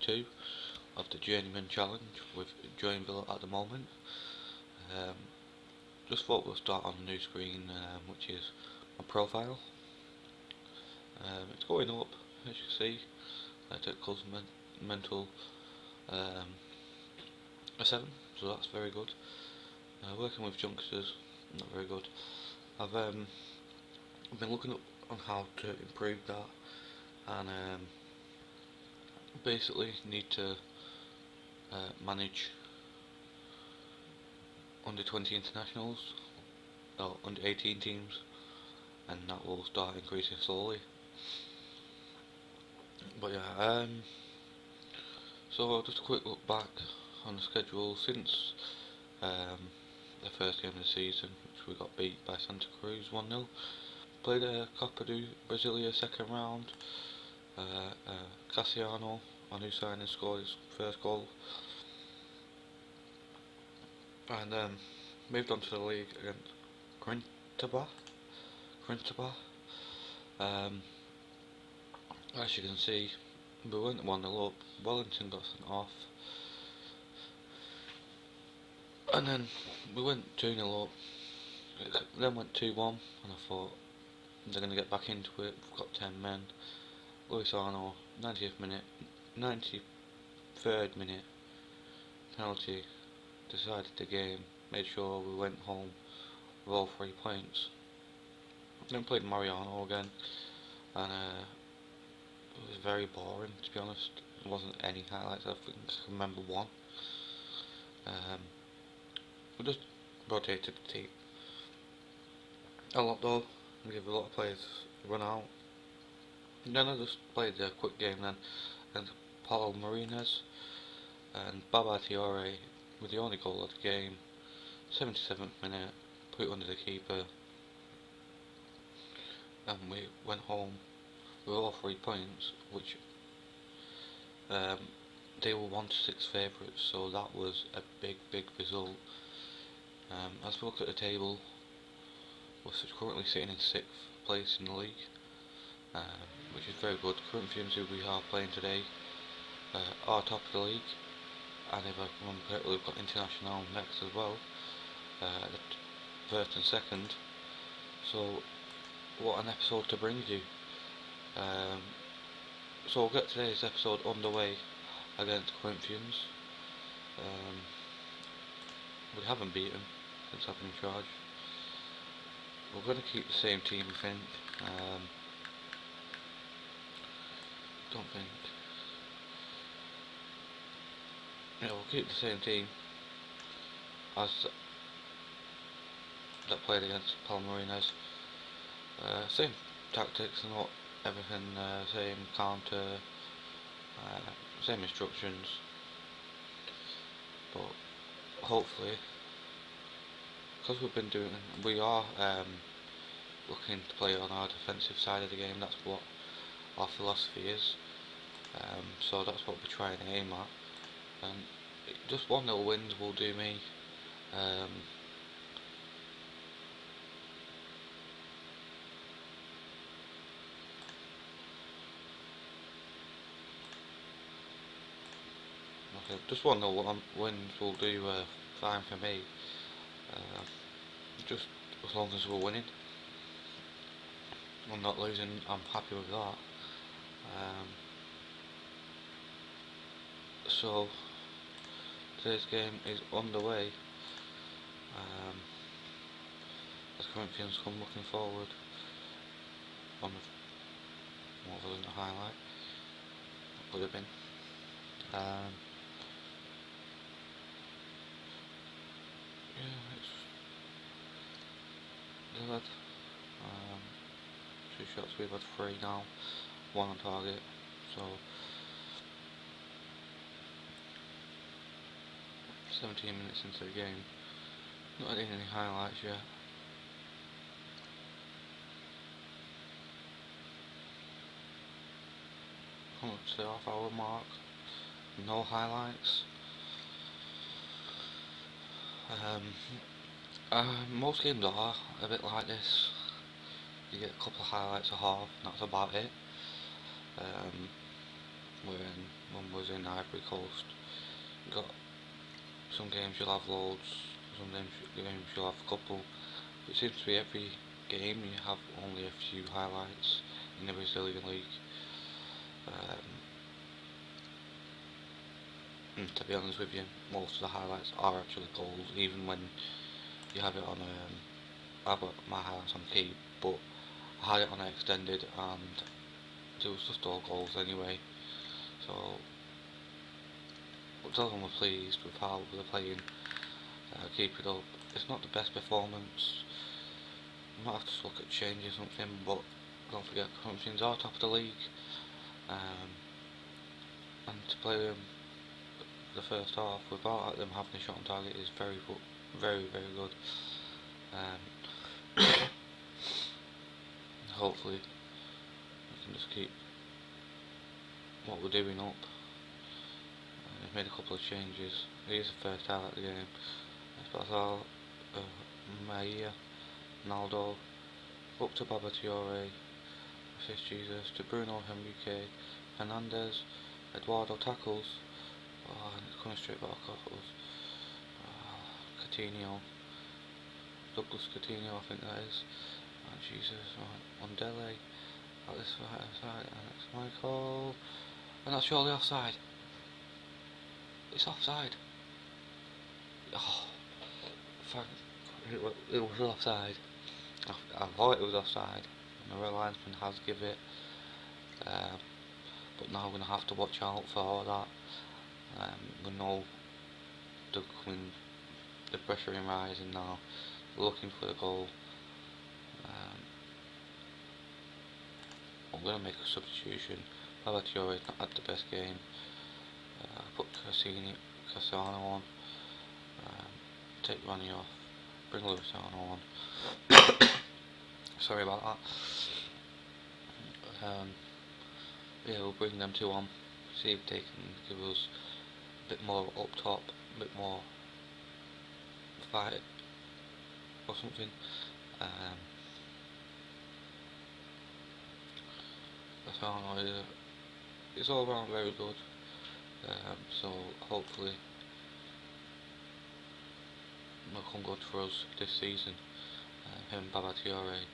ep.32 of the Journeyman challenge with Joinville at the moment. Just thought we'll start on a new screen, which is my profile. It's going up, as you can see. It calls mental a 7, so that's very good. Working with youngsters, not very good. I've been looking up on how to improve that, and basically need to manage under 20 internationals, or under 18 teams, and that will start increasing slowly. But yeah, so just a quick look back on the schedule since the first game of the season, which we got beat by Santa Cruz 1-0. Played a Copa do Brasilia second round. Cassiano, our new signing, scored his first goal, and moved on to the league against Corinthians. As you can see, we went 1-0 up. Wellington got sent off, and then we went 2-0 up. Then went 2-1, and I thought they're going to get back into it. We've got 10 men. Luis Arno, 90th minute, 93rd minute, penalty, decided the game, made sure we went home with all 3 points. Then played Mariano again, and it was very boring, to be honest. There wasn't any highlights. I think I can remember one. We just rotated the team a lot though, and gave a lot of players a run out. And then I just played a quick game then against Paulo Marines, and Baba Tiore with the only goal of the game, 77th minute, put it under the keeper, and we went home with all 3 points, which they were 1-6 favourites, so that was a big result. As we look at the table, we're currently sitting in 6th place in the league, which is very good. Corinthians, who we are playing today, are top of the league, and if I remember correctly, we've got International next as well, the 1st and 2nd. So what an episode to bring you. So we'll get today's episode underway against Corinthians. We haven't beaten since I've been in charge. We're going to keep the same team, I think. Don't think. Yeah, we'll keep the same team as that played against Palmeiras. Same tactics and what everything, same counter, same instructions, but hopefully, because we are looking to play on our defensive side of the game. That's what our philosophy is, so that's what we try and aim at, and just 1-0 wins will do me. Okay, just 1-0 wins will do fine for me, just as long as we're winning. I'm not losing, I'm happy with that. So today's game is underway, as Corinthians come looking forward on the, what wasn't a highlight, it would have been. Yeah, it's delivered. 2 shots, we've had 3 now, 1 on target, so 17 minutes into the game, not adding any highlights yet. Come up to the half-hour mark, no highlights. Most games are a bit like this. You get a couple of highlights a half, and that's about it. We're in one was in Ivory Coast. You got some games you'll have loads, some games you'll have a couple. It seems to be every game you have only a few highlights in the Brazilian league. And to be honest with you, most of the highlights are actually goals, even when you have it on I've got my highlights on key, but I had it on extended and it was just all goals anyway. So I'm we're pleased with how they're playing. Keep it up. It's not the best performance. You might have to look at changing something, but don't forget Corinthians are top of the league. And to play them the first half without them having a shot on target is very good, very good. Hopefully we can just keep what we're doing up. We've made a couple of changes. Here's the first highlight of the game. Espazal, Maia, Naldo, up to Babaciore, assist Jesus, to Bruno Henrique, Fernandez, Eduardo tackles, and it's coming straight back off us. Coutinho, Douglas Coutinho I think that is, and Jesus, Mondele, at this side, and it's Michael, and that's surely offside. It's offside. Oh, fuck, it was offside. I thought it was offside, and the red linesman has given it, but now we're going to have to watch out for all that. We know the pressure is rising now, looking for the goal. I'm going to make a substitution. Babaciore has not had the best game. Put Cassano on, take Ronnie off, bring Luciano on. Sorry about that. Yeah, we'll bring them two on, see if they can give us a bit more up top, a bit more fight or something. Cassano is all around very good. So hopefully will come good for us this season. Him and Babaciore.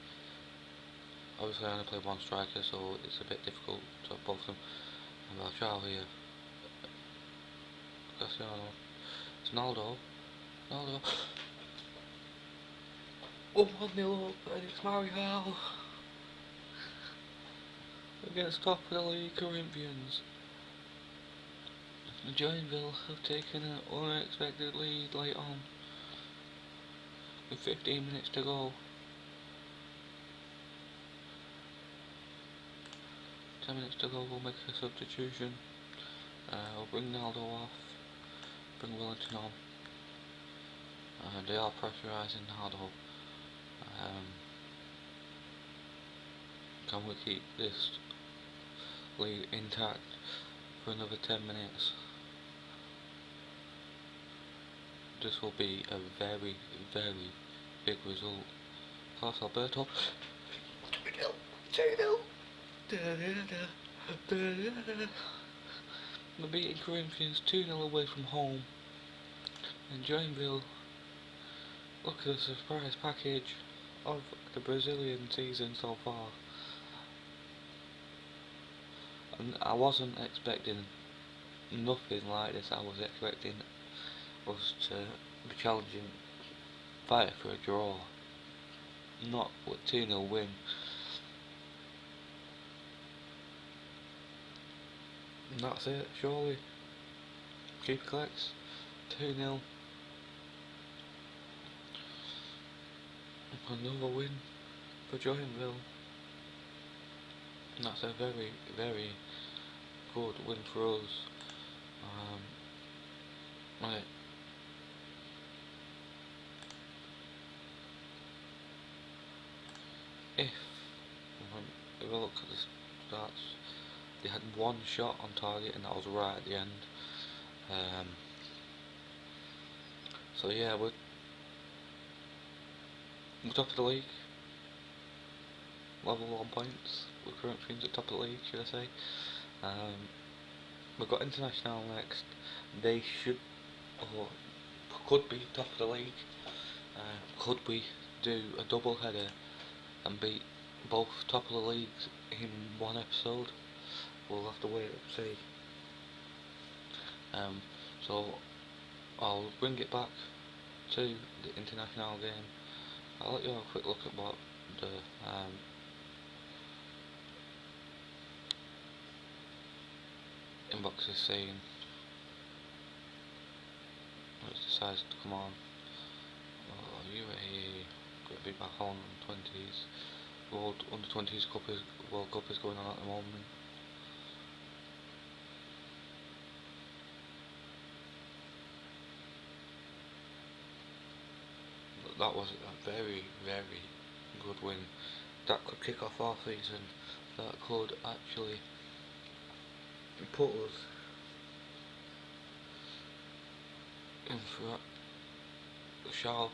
Obviously I only play one striker, so it's a bit difficult to have both of them. And Marshall here. Cassiano. It's Naldo. 1-0 up, and it's Mario against top of the league Corinthians. Joinville have taken an unexpected lead late on, with 15 minutes to go. 10 minutes to go, we'll make a substitution. We'll bring Naldo off, bring Wellington on. They are pressurising Naldo. Can we keep this lead intact for another 10 minutes? This will be a very big result. Carlos Alberto. 2-0. We're beating Corinthians 2-0 away from home. And Joinville, look at the surprise package of the Brazilian season so far. And I wasn't expecting nothing like this. I was expecting us to be challenging, fighting for a draw, not with 2-0 win. And that's it, surely. Keeper collects 2-0. Another win for Joinville. And that's a very good win for us. Right. If we look at the stats, they had one shot on target and that was right at the end. So yeah, we're top of the league, level 1 points. We're currently at top of the league, should I say. we've got International next. They should, or could be top of the league. Could we do a double header and beat both top of the leagues in one episode? We'll have to wait and see. So I'll bring it back to the international game. I'll let you have a quick look at what the inbox is saying. It decides to come on. UAE got to be back on 20s. World Under 20s World Cup is going on at the moment. That was a very, very good win. That could kick off our season. That could actually put us in for a shout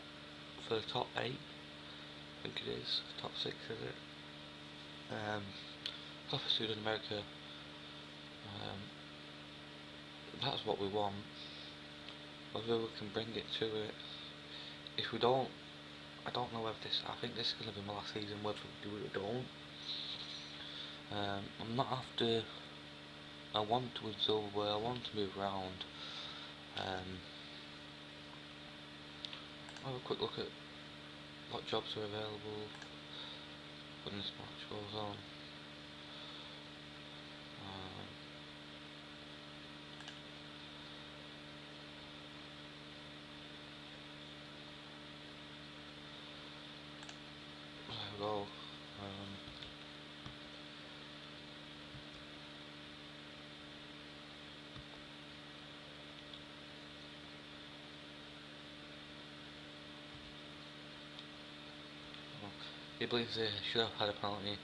for the top 8. I think it is. Top 6, is it? Top of South America. That's what we want. Whether we can bring it to it. If we don't, I don't know whether this. I think this is going to be my last season. Whether we do it or don't. I'm not after. I want to win silverware. I want to move around. Have a quick look at what jobs are available when this match goes on. There we go. He believes they should have had a penalty.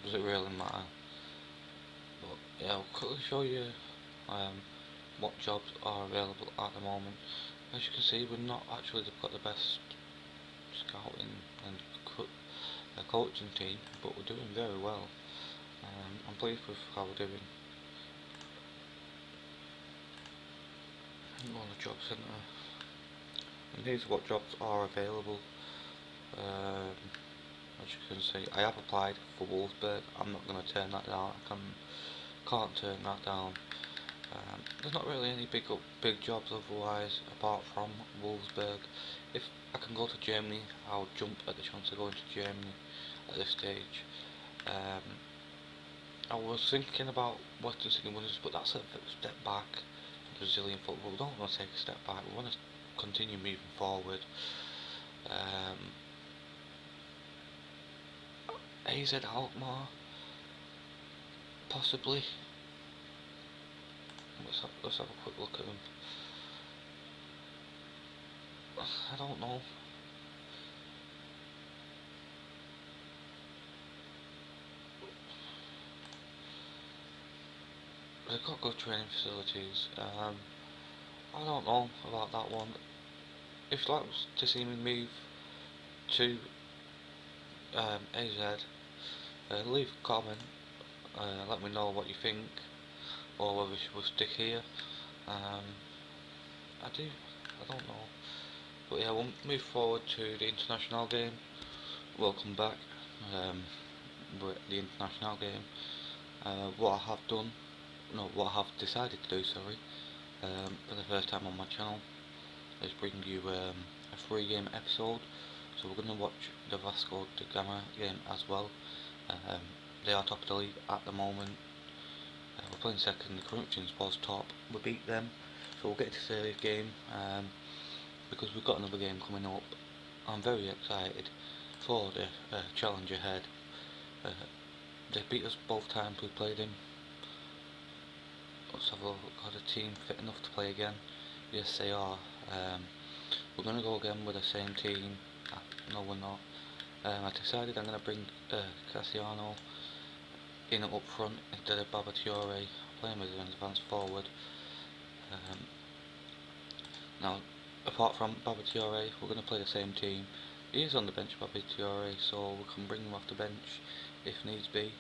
Does it really matter? But yeah, I'll quickly show you what jobs are available at the moment. As you can see, we're not actually got the best scouting and coaching team, but we're doing very well. I'm pleased with how we're doing. On the job centre, and here's what jobs are available. As you can see, I have applied for Wolfsburg. I'm not going to turn that down. I can't turn that down. There's not really any big jobs otherwise apart from Wolfsburg. If I can go to Germany, I'll jump at the chance of going to Germany at this stage. I was thinking about Western City Wonders, but that's a step back. Brazilian football. We don't want to take a step back. We want to continue moving forward. AZ Alkmaar, possibly. Let's have a quick look at them. I don't know. They've got good training facilities. I don't know about that one. If you'd like to see me move to AZ, leave a comment. Let me know what you think, or whether we should stick here. I don't know. But yeah, we'll move forward to the international game. Welcome back. We're at the international game. What I have decided to do, for the first time on my channel, is bring you a free game episode. So we're going to watch the Vasco da Gama game as well. They are top of the league at the moment. We're playing second. The Corinthians was top. We beat them, so we'll get to series game because we've got another game coming up. I'm very excited for the challenge ahead. They beat us both times we played them. Let's have a look. Got a team fit enough to play again? Yes, they are. We're going to go again with the same team. No, we're not. I decided I'm going to bring Cassiano in up front instead of Babatore, playing with an advanced forward. Now, apart from Babatore, we're going to play the same team. he is on the bench by BTRA, so we can bring him off the bench if needs be.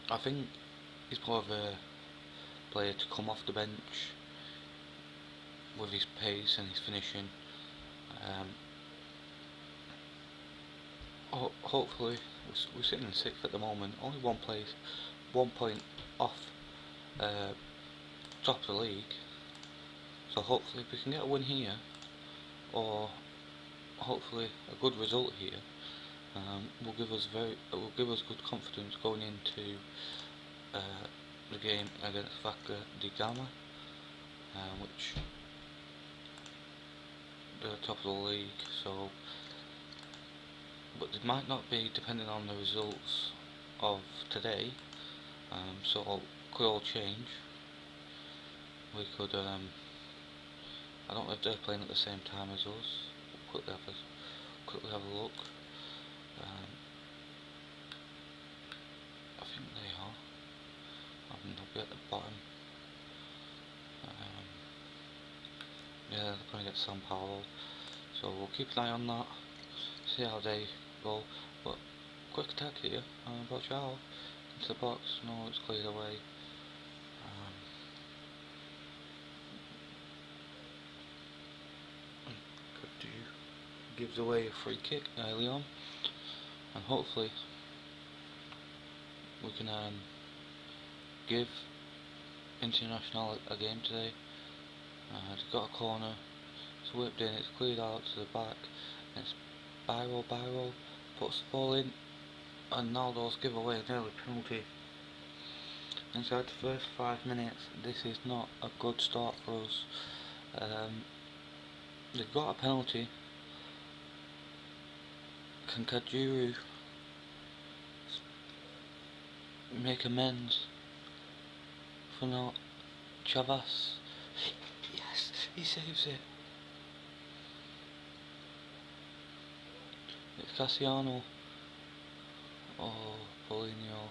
I think he's more of a player to come off the bench with his pace and his finishing. Hopefully, we're sitting in 6th at the moment, only one point off top of the league. So hopefully, if we can get a win here, or hopefully a good result here, will give us good confidence going into the game against Vasco da Gama, which they're top of the league. So, but it might not be depending on the results of today. So it could all change. We could I don't know if they're playing at the same time as us. Quickly have a look. I think they are. I think they'll be at the bottom. Yeah, they're going to get San Paulo. So we'll keep an eye on that. See how they go. But quick attack here. Watch out. Into the box. No, it's cleared away. Gives away a free kick early on, and hopefully we can give International a game today. They've got a corner, it's whipped in, it's cleared out to the back, and it's Byro puts the ball in, and Naldo's give away an early penalty. Inside the first 5 minutes, this is not a good start for us. They've got a penalty. Can Kajuru make amends for not Chavas? Yes, he saves it. It's Cassiano. Oh, Paulinho.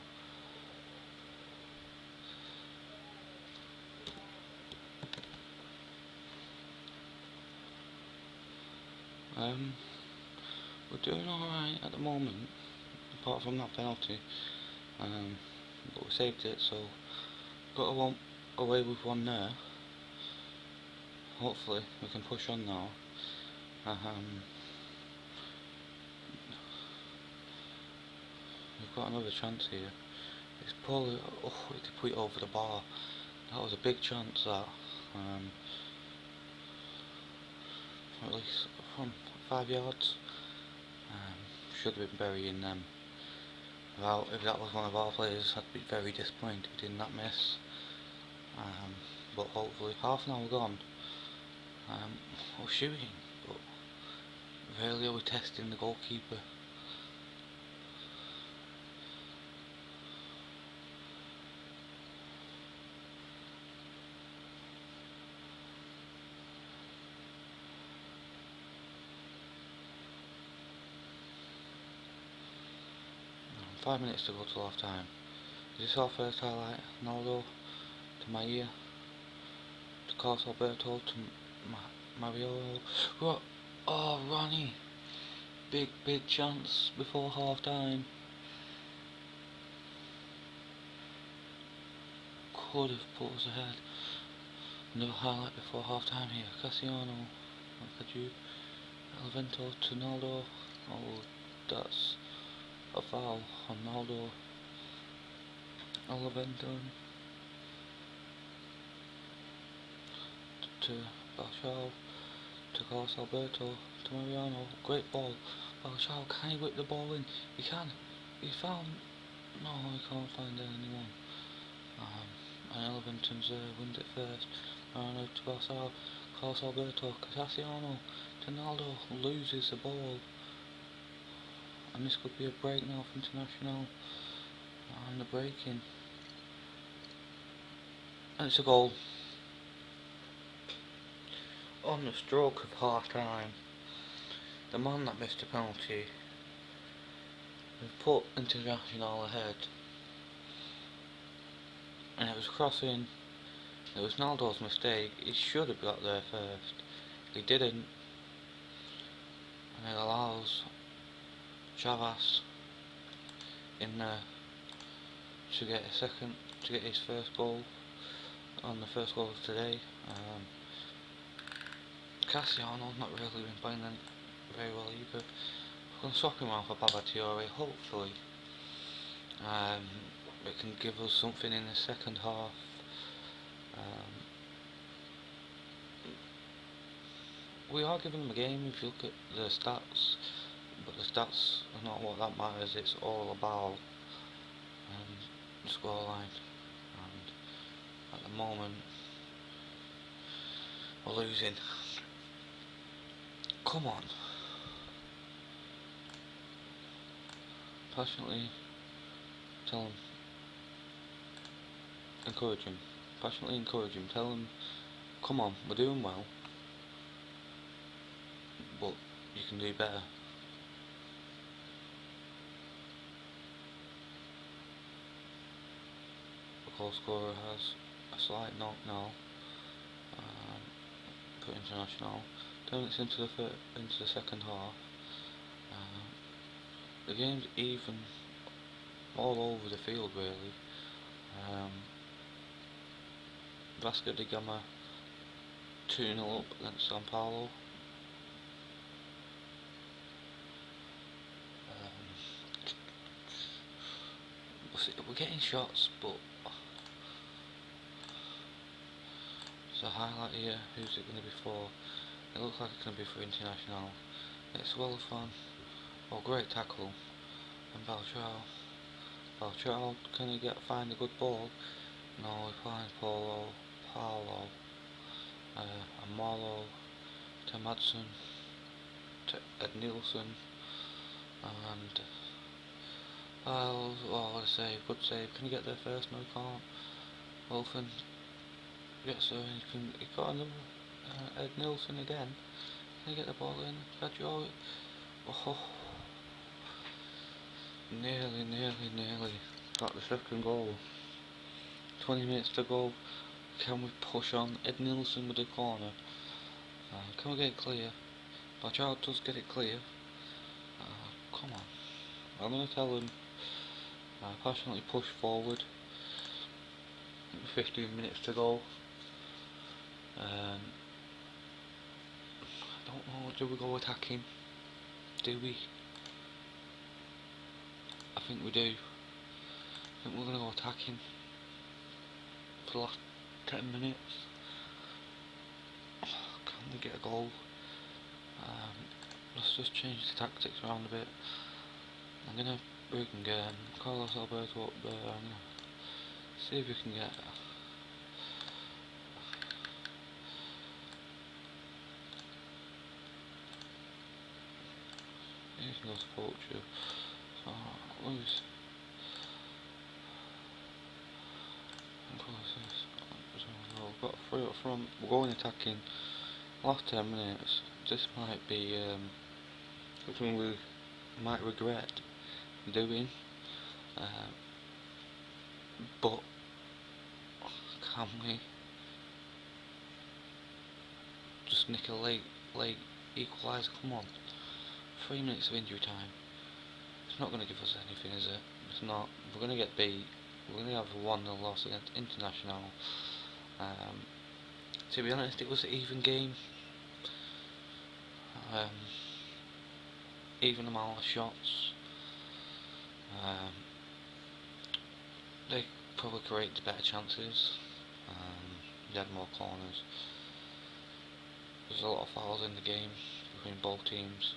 We're doing alright at the moment, apart from that penalty, but we saved it, so got away with one there. Hopefully we can push on now. We've got another chance here. It's probably, to put it over the bar. That was a big chance, that. At least from 5 yards. Should have been burying them. If that was one of our players, I'd be very disappointed in that miss. But hopefully, half an hour gone. We're shooting, but rarely are we testing the goalkeeper. Five minutes to go till half time. This is our first highlight. Ronaldo to Maia, to Carlos Alberto, to Mario. What? Oh, Ronnie! Big chance before half time. Could have put us ahead. Another highlight before half time here. Cassiano, Kaju, Elvento to Ronaldo. Oh, that's a foul on Ronaldo. Elvento to Balchao, to Carlos Alberto, to Mariano. Great ball. Balchao, can he whip the ball in? He can. He found. No, he can't find anyone. And Elventon's wins it first. Mariano to Balchao, Carlos Alberto, Cassiano to Ronaldo, loses the ball. And this could be a break now for International. And the breaking. And it's a goal. On the stroke of half time, the man that missed the penalty, we put International ahead. And it was crossing. It was Naldo's mistake. He should have got there first. He didn't. and it allows Chavas in there to get his first goal on the first goal of today. Cassiano's not really been playing very well either. We're going to swap him around for Babatiore, hopefully. It can give us something in the second half. We are giving them a game if you look at the stats, but the stats are not what that matters. It's all about the scoreline, and at the moment we're losing. Come on. Passionately tell him. Encourage him. Passionately encourage him. Tell him, come on, we're doing well, but you can do better. The goal scorer has a slight knock now for international. 10 minutes into the second half. The game's even all over the field really. Vasco da Gama 2-0 up against San Paulo. We're getting shots, but there's a highlight here. Who's it going to be for? It looks like it's going to be for International. It's Welfan. Oh, great tackle. And Balchao, can he find a good ball? No, he finds Paulo, Amalo, Tamadson, Ed Nielsen, and what a save, good save. Can he get there first? No, he can't. Wolfen gets there, and he got another Ed Nielsen again. Can he get the ball in? Baggio, oh, nearly got the second goal. 20 minutes to go. Can we push on? Ed Nielsen with the corner. Can we get it clear? Baggio does get it clear. Come on. I'm going to tell him passionately push forward. 15 minutes to go. I don't know, do we go attacking? Do we? I think we do. I think we're going to go attacking for the last 10 minutes. Can we get a goal? Let's just change the tactics around a bit. I'm going to bring Carlos Alberto up there. I'm going to see if we can get anything else to Poacher. So lose. We've got 3 up front. We're going attacking. Last 10 minutes. This might be something we might regret doing. But can we just nick a late equaliser? Come on. 3 minutes of injury time. It's not going to give us anything, is it? It's not. We're going to get beat. We're going to have a 1-0 loss against International. To be honest, it was an even game. Even amount of shots. They probably created better chances. They had more corners. There's a lot of fouls in the game between both teams.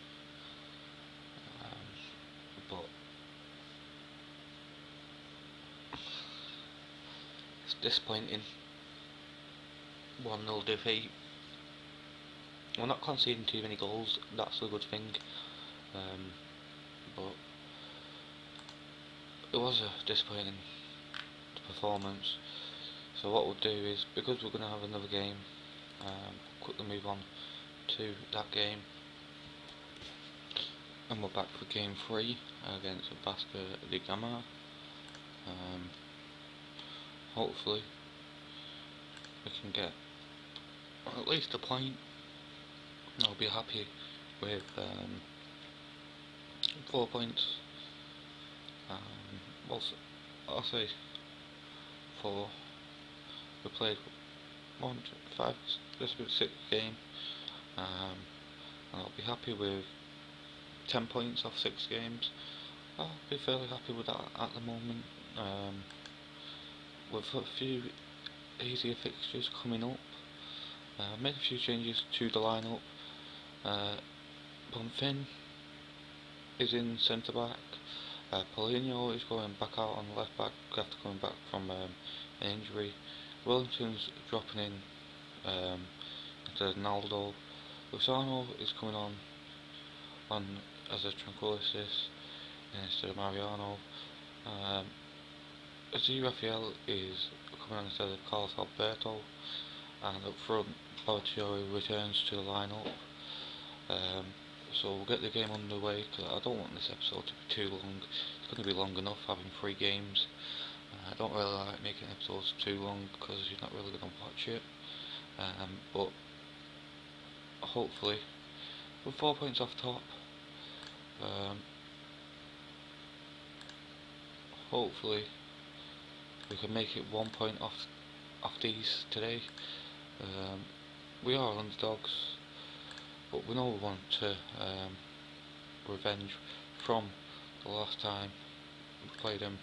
But it's disappointing. 1-0 defeat. We're not conceding too many goals, that's a good thing. But it was a disappointing performance. So what we'll do is, because we're going to have another game, quickly move on to that game. And we're back for game 3 against Vasco da Gama. Hopefully we can get at least a point. I'll be happy with 4 points. Well, I'll say 4. We played 5, just about 6 game, and I'll be happy with 10 points off 6 games. I'll be fairly happy with that at the moment. With a few easier fixtures coming up, made a few changes to the lineup. Bonfin is in centre back. Paulinho is going back out on the left back after coming back from an injury. Wellington's dropping in into Ronaldo. Lozano is coming on as a tranquillicist instead of Mariano. Raphael is coming on instead of Carlos Alberto, and up front Balotelli returns to the lineup. So we'll get the game underway, because I don't want this episode to be too long. It's going to be long enough having 3 games. I don't really like making episodes too long because you're not really going to watch it. But hopefully, with 4 points off top, hopefully we can make it 1 point off these today. We are underdogs, but we know we want to revenge from the last time we played them.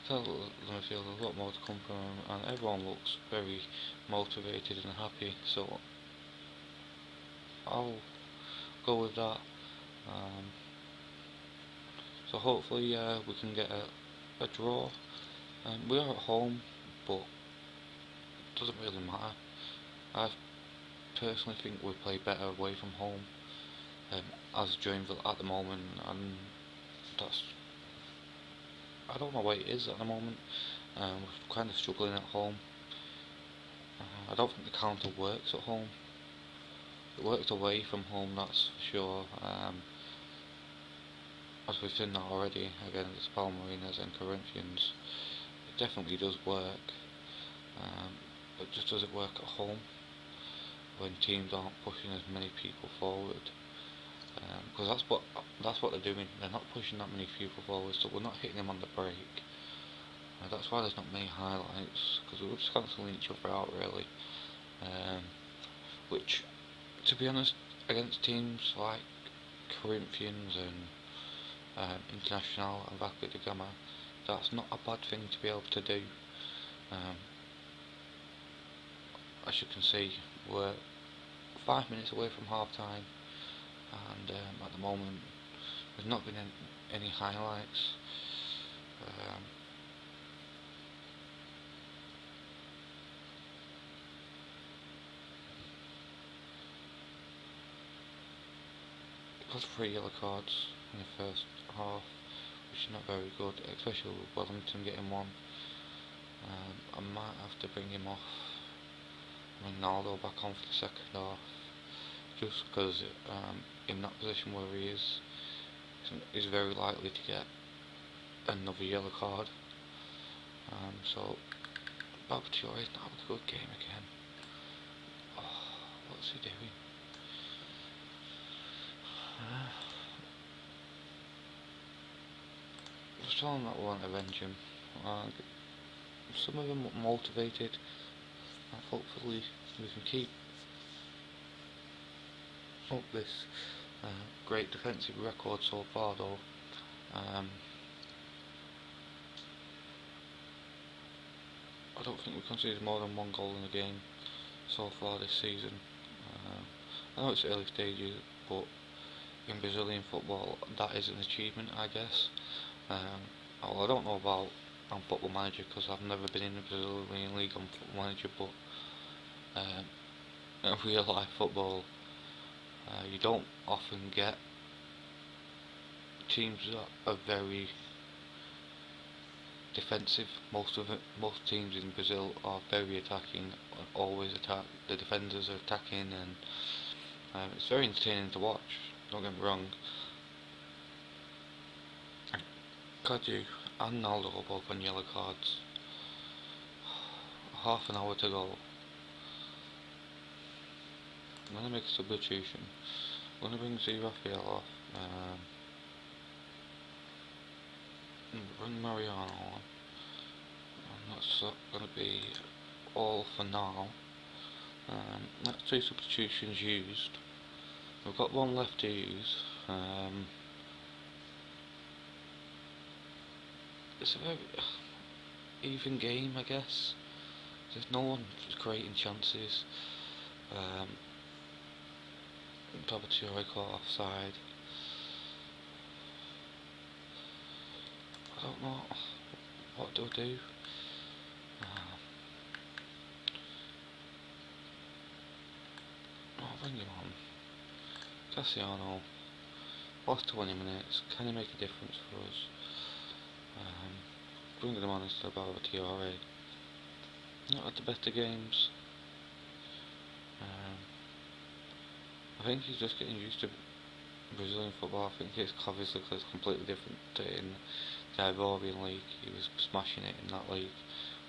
So I feel a lot more to come from them, and everyone looks very motivated and happy, so I'll go with that. So hopefully we can get a draw. We are at home, but it doesn't really matter. I personally think we play better away from home as Journeyman at the moment, and that's, I don't know what it is at the moment. We're kind of struggling at home. I don't think the counter works at home. It works away from home, that's for sure. As we've seen that already against Palmeiras and Corinthians, it definitely does work. But just does it work at home when teams aren't pushing as many people forward? Because that's what they're doing. They're not pushing that many people forward, so we're not hitting them on the break. That's why there's not many highlights, because we're just cancelling each other out really. Which, to be honest, against teams like Corinthians and International and Vasco da Gama, that's not a bad thing to be able to do. As you can see, we're 5 minutes away from half time, and at the moment there's not been any highlights. Got 3 yellow cards in the first half, which is not very good, especially with Wellington getting 1. I might have to bring him off, Ronaldo back on for the second half, just because in that position where he is, he's very likely to get another yellow card. So Balotelli is not having a good game again. Oh, what's he doing? Just telling that we want to avenge him. Some of them are motivated, and hopefully we can keep up this great defensive record so far though. I don't think we conceded more than 1 goal in the game so far this season. I know it's early stages, but in Brazilian football that is an achievement, I guess. Well, I don't know about on Football Manager because I've never been in the Brazilian League on Football Manager, but in real life football, you don't often get teams that are very defensive. Most teams in Brazil are very attacking, always attack. The defenders are attacking, and it's very entertaining to watch. Don't get me wrong. Kadu and Naldo are both on yellow cards. Half an hour to go. I'm going to make a substitution. I'm going to bring Raphael off. bring Mariano on, and that's going to be all for now. That's 2 substitutions used. We've got 1 left to use. It's a very even game, I guess. There's no one creating chances. Babatunde caught offside. I don't know. What do I do? I'll bring him on. Cassiano. Lost 20 minutes. Can he make a difference for us? Bringing him on instead of Babatunde. Not at the best of games. I think he's just getting used to Brazilian football. I think it's obviously because it's completely different to in the Ivorian league. He was smashing it in that league,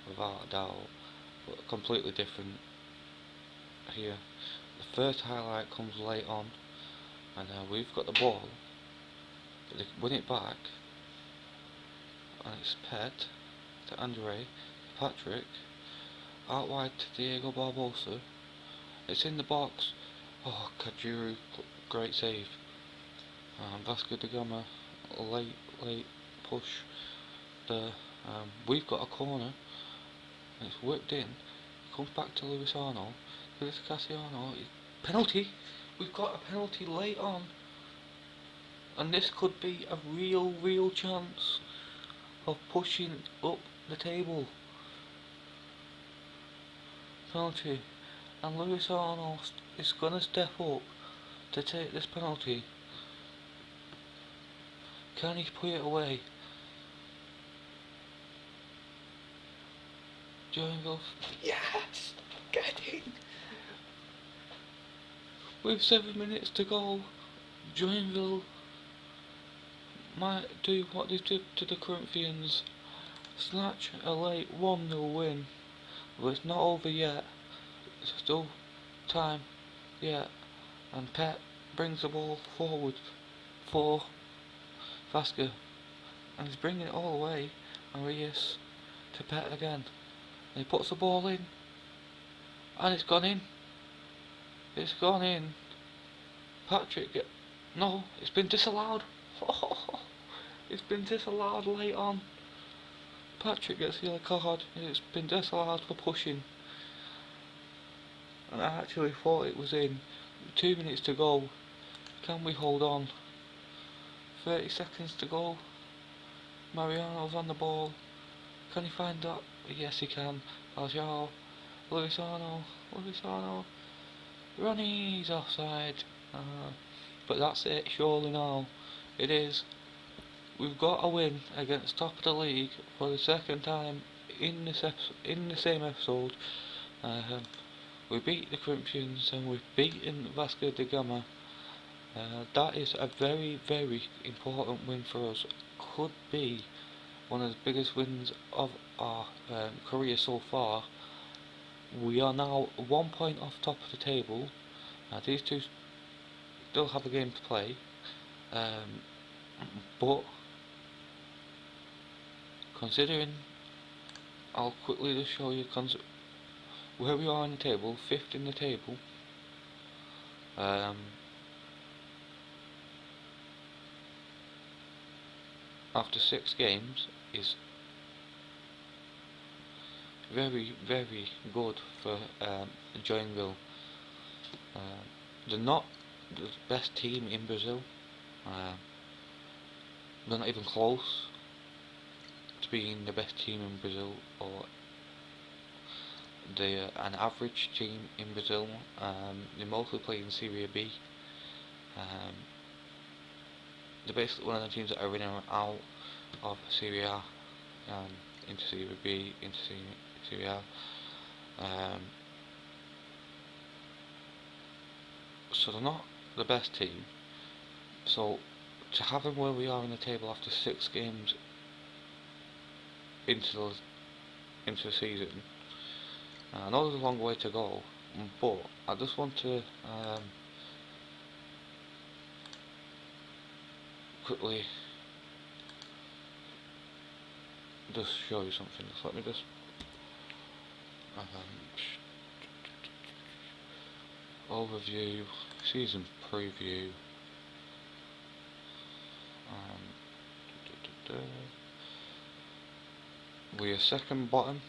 without a doubt. But completely different here. The first highlight comes late on, and we've got the ball. But they win it back, and it's Pet to Andre, Patrick, out wide to Diego Barbosa. It's in the box. Oh, Kajuru, great save. Vasco da Gama, late push there. We've got a corner, and it's whipped in. It comes back to Luisano. Here's Cassiano. Penalty! We've got a penalty late on. And this could be a real chance of pushing up the table. Penalty. And Luisano is going to step up to take this penalty. Can he put it away? Journeyman. Yes! Get in! With 7 minutes to go, Journeyman might do what they did to the Corinthians. Snatch a late 1-0 win. But it's not over yet. There's still time yet. And Pep brings the ball forward for Vasco. And he's bringing it all the way. And Reyes to Pep again. And he puts the ball in. And it's gone in. It's gone in. Patrick, no, it's been disallowed. It's been disallowed late on. Patrick gets the yellow card. It's been disallowed for pushing. And I actually thought it was in. 2 minutes to go. Can we hold on? 30 seconds to go. Mariano's on the ball. Can he find that? Yes, he can. Aljao. Luisano. Ronnie's offside. But that's it, surely now. It is. We've got a win against top of the league for the second time in the same episode. We beat the Corinthians and we've beaten Vasco da Gama. That is a very important win for us. Could be one of the biggest wins of our career so far. We are now 1 point off top of the table. These two still have a game to play, but considering, I'll quickly just show you where we are in the table. 5th in the table. After 6 games is very good for Joinville. They're not the best team in Brazil. They're not even close to being the best team in Brazil, or they're an average team in Brazil. They mostly play in Serie B. They're basically one of the teams that are in and out of Serie A, into Serie B, into Serie A. So they're not the best team. So to have them where we are in the table after 6 games into the season, I know there's a long way to go, but I just want to quickly just show you something. So let me just overview, season preview. We're second bottom,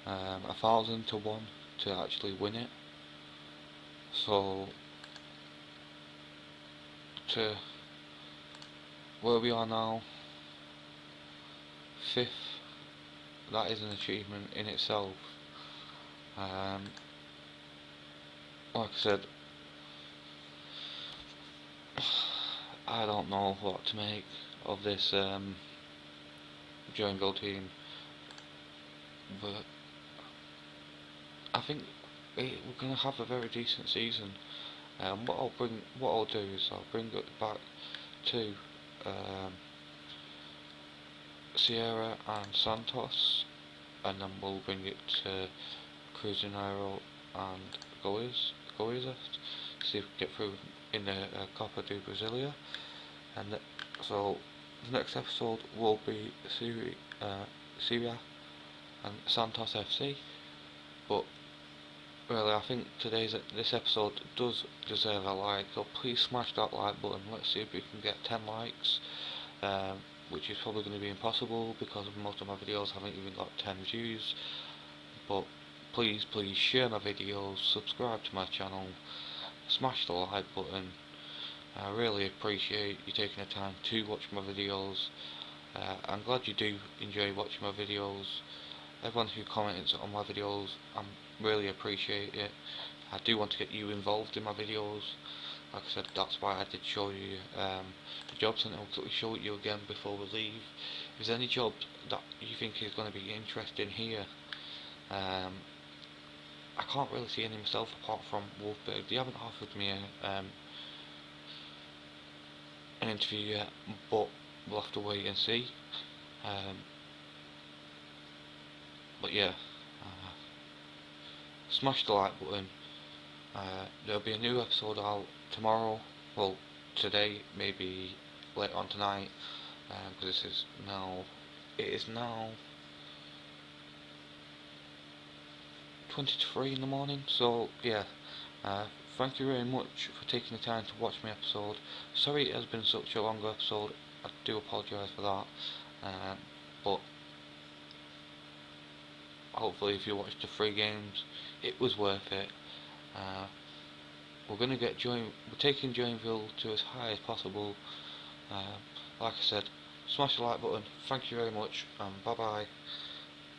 1,000 to 1 to actually win it. So to where we are now, 5th, that is an achievement in itself. Like I said, I don't know what to make of this Journeyman team, but I think we're going to have a very decent season. What I'll do is I'll bring it back to Sierra and Santos, and then we'll bring it to Cruzeiro and Goiás, see if we can get through in the Copa do Brasilia. And so the next episode will be Syria and Santos FC. But really, I think this episode does deserve a like, so please smash that like button. Let's see if we can get 10 likes, which is probably going to be impossible because most of my videos haven't even got 10 views. But please share my videos, subscribe to my channel, smash the like button. I really appreciate you taking the time to watch my videos. I'm glad you do enjoy watching my videos. Everyone who comments on my videos, I really appreciate it. I do want to get you involved in my videos. Like I said, that's why I did show you the jobs, and I'll quickly show it you again before we leave. If there's any job that you think is going to be interesting here, I can't really see any myself apart from Wolfberg. They haven't offered me an interview yet, but we'll have to wait and see. But yeah, smash the like button. There'll be a new episode out tomorrow, well today, maybe later on tonight, because it is now 20 to 3 in the morning. So yeah, thank you very much for taking the time to watch my episode. Sorry it has been such a long episode, I do apologise for that, but hopefully if you watched the 3 games, it was worth it. We're taking Joinville to as high as possible. Like I said, smash the like button. Thank you very much, and bye bye.